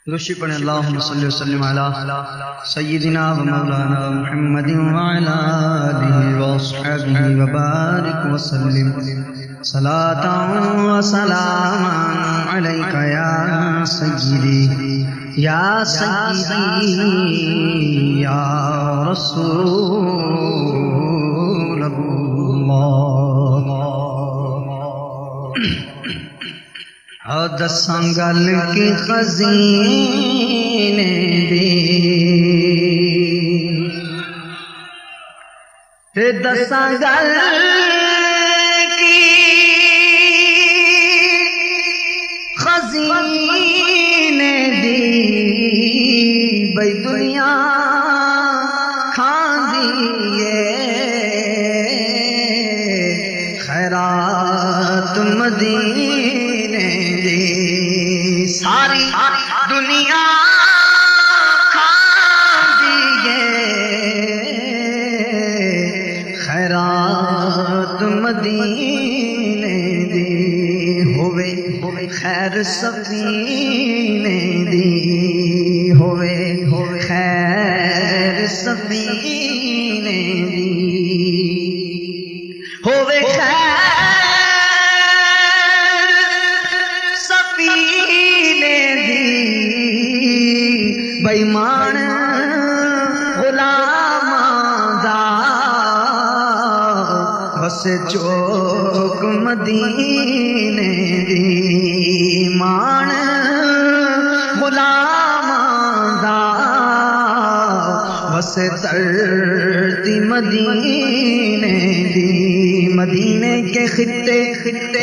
دوشی پڑھیں اللہم صلی وسلم علی سیدنا و مولانا محمد وعلا آلہ واصحابہ وبارک وسلم صلاة و سلاما علیکہ یا سیدی یا سیدی یا رسول اللہ۔ دساں گل کی خزینے دی، دساں گل کی خزینے دی، بھئی دنیا کھاندیے خیرات مدینے دی، ساری دنیا کھاندیے خیرات مدینے دی، ہوئے خیر سفینے دی، ہوئے خیر سفینے دی، ہوئے خیر سفینے دی، بےمان غلاماں دا بسے چوک مدینے دی، مان غلاماں دا بسے دھرتی مدینے دی، مدینے کے خطے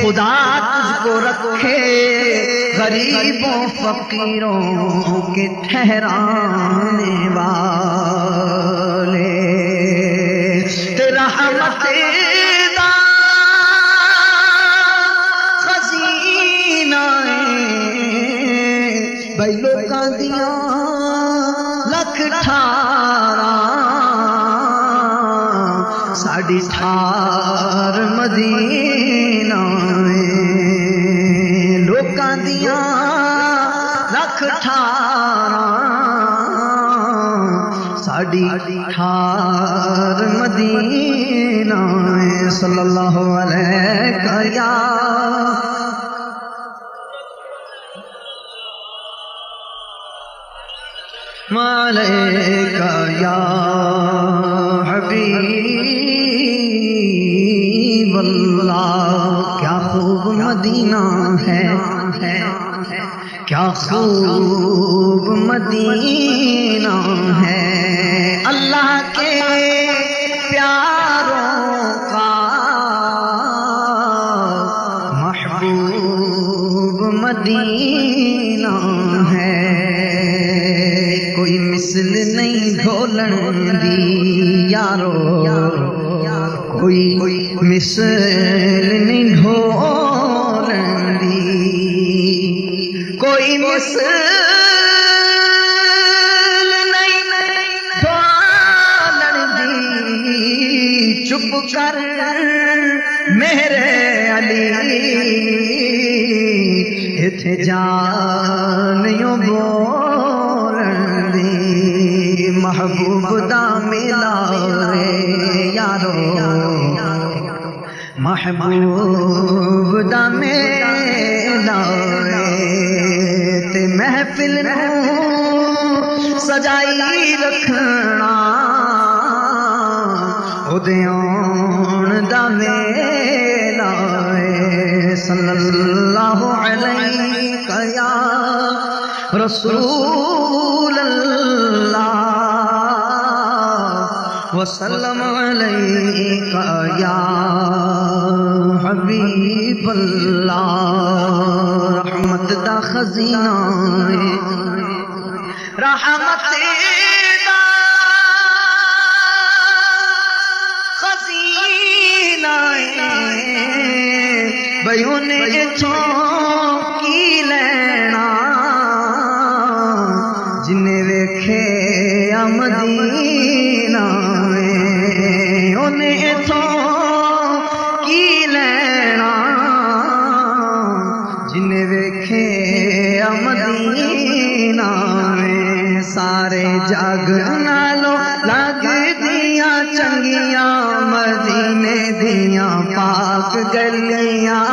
خدا تجھ کو رکھے، غریبوں فقیروں کے ٹھہرانے والے، تیرا رحمت دا خزینہ بھئی لوکاں دیاں لکھ ٹھاراں، ساڈی ٹھار مدینہ لوکاں دیاں لکھ ٹھاراں، ساڈی ٹھار مدینہ، صلی اللہ علیہ یا علیکہ یا حبیب اللہ۔ کیا خوب مدینہ ہے، کیا خوب مدینہ ہے، اللہ کے پیاروں کا محبوب مدینہ ہے، کوئی مثل نہیں ڈھولن دی یارو، کوئی مثل نہیں ڈھولن دی، کوئی مثل نہیں ڈھولن دی، چپ کر میرے علی اتھے جانیوں بولن دی، محبوب دا ملا رے یارو، محبوب دا ملا رے، تے محفل نو سجائی رکھنا، اودے آن دا ویلا رے، صلی اللہ علیہ یا رسول اللہ وسلم علیکہ یا حبیب اللہ، رحمت دا خزینہ رحمت دا خزینہ، بھئی انہیں اتھوں کی لینا، جنہیں ویکھے مدینہ، انہیں اتھوں کی لینا، جنہیں ویکھے مدینہ، سارے جگ نالوں لگ دیاں چنگیاں مدینے دیاں پاک گلیاں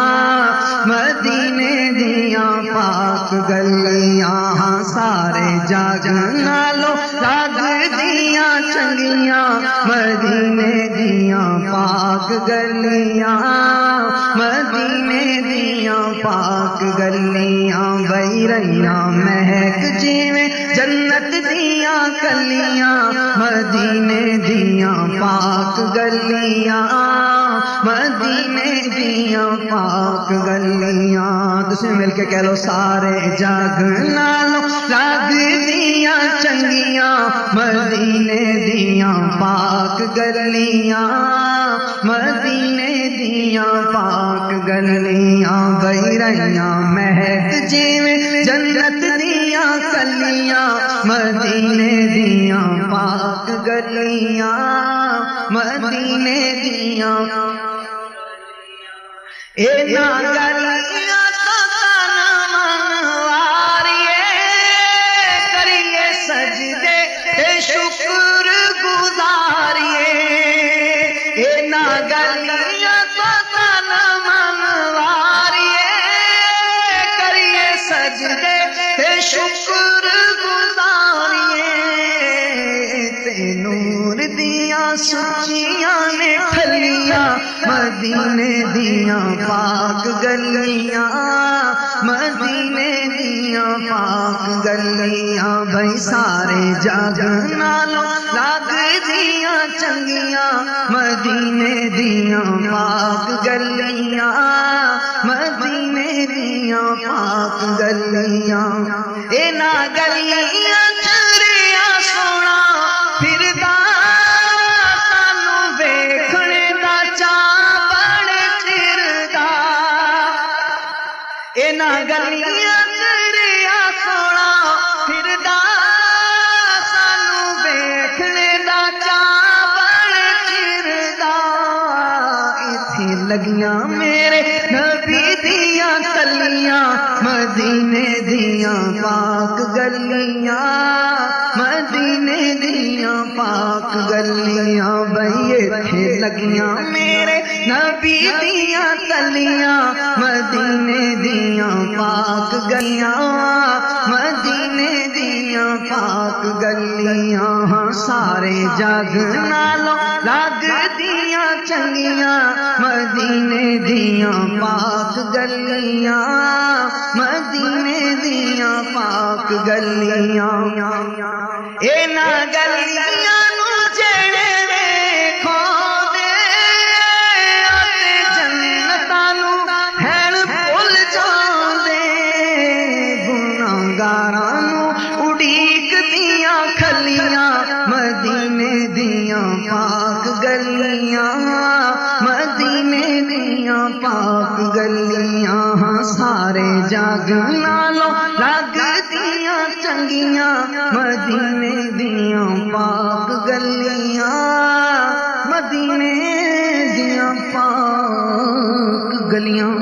مدینے دیاں پاک گلیاں سارے جگ نالوں لگ دیاں چنگیاں مدینے دیاں پاک گلیاں مدینے دیاں پاک گلیاں بئی رہیاں مہک جیویں جنت دیاں کلیاں مدینے دیاں پاک گلیاں مدینے دیاں پاک گلیاں تسی مل کے کہہ لو سارے جگ نالوں لگ دیاں چنگیاں مدینے دیاں پاک گلیاں مدینے دیاں پاک گلیاں بئی رہیاں مہک جیویں جنت دیاں کلیاں مدینے دیاں پاک گلیاں مدینے دیاں گلیاں تو تن منواریے کریے سجدے شکر گزاریے گلیاں تو تن منواریے کریے سجدے شکر گزاریے نور دیاں سچیاں نے کھلیاں مدینے دیاں پاک گلیاں مدینے دیاں پاک گلیاں بھئی سارے جگ نالوں لگ دیاں چنگیاں مدینے دیاں پاک گلیاں مدینے دیاں پاک گلیاں گلیاں چریا سونا پھردا سانو ویکھنے دا چاہ بڑے چردا گلیاں چریا سونا پھردا سانو ویکھنے دا چاہ بڑے چردا ایتھے لگیاں میرے نبی دیاں کلیاں مدینے دیاں پاک گلیاں مدینے دیاں پاک گلیاں بھئی ایتھے لگیاں میرے نبی دیاں کلیاں مدینے دیاں پاک گلیاں مدینے دیاں پاک گلیاں سارے جگ نالوں لگ دیاں چنگیاں مدینے دیاں پاک گلیاں مدینے دیاں پاک گلیاں گلیاں نو جڑے ویکھو دے جنتاں نو ہن بھول جاندے گناہگاراں نو اڑیک دیاں کھلیاں مدینے دیاں پاک گلیاں مدینے دیاں پاک گلیاں سارے جگ نالوں لگ دیاں چنگیاں مدینے دیاں پاک گلیاں مدینے دیاں پاک گلیاں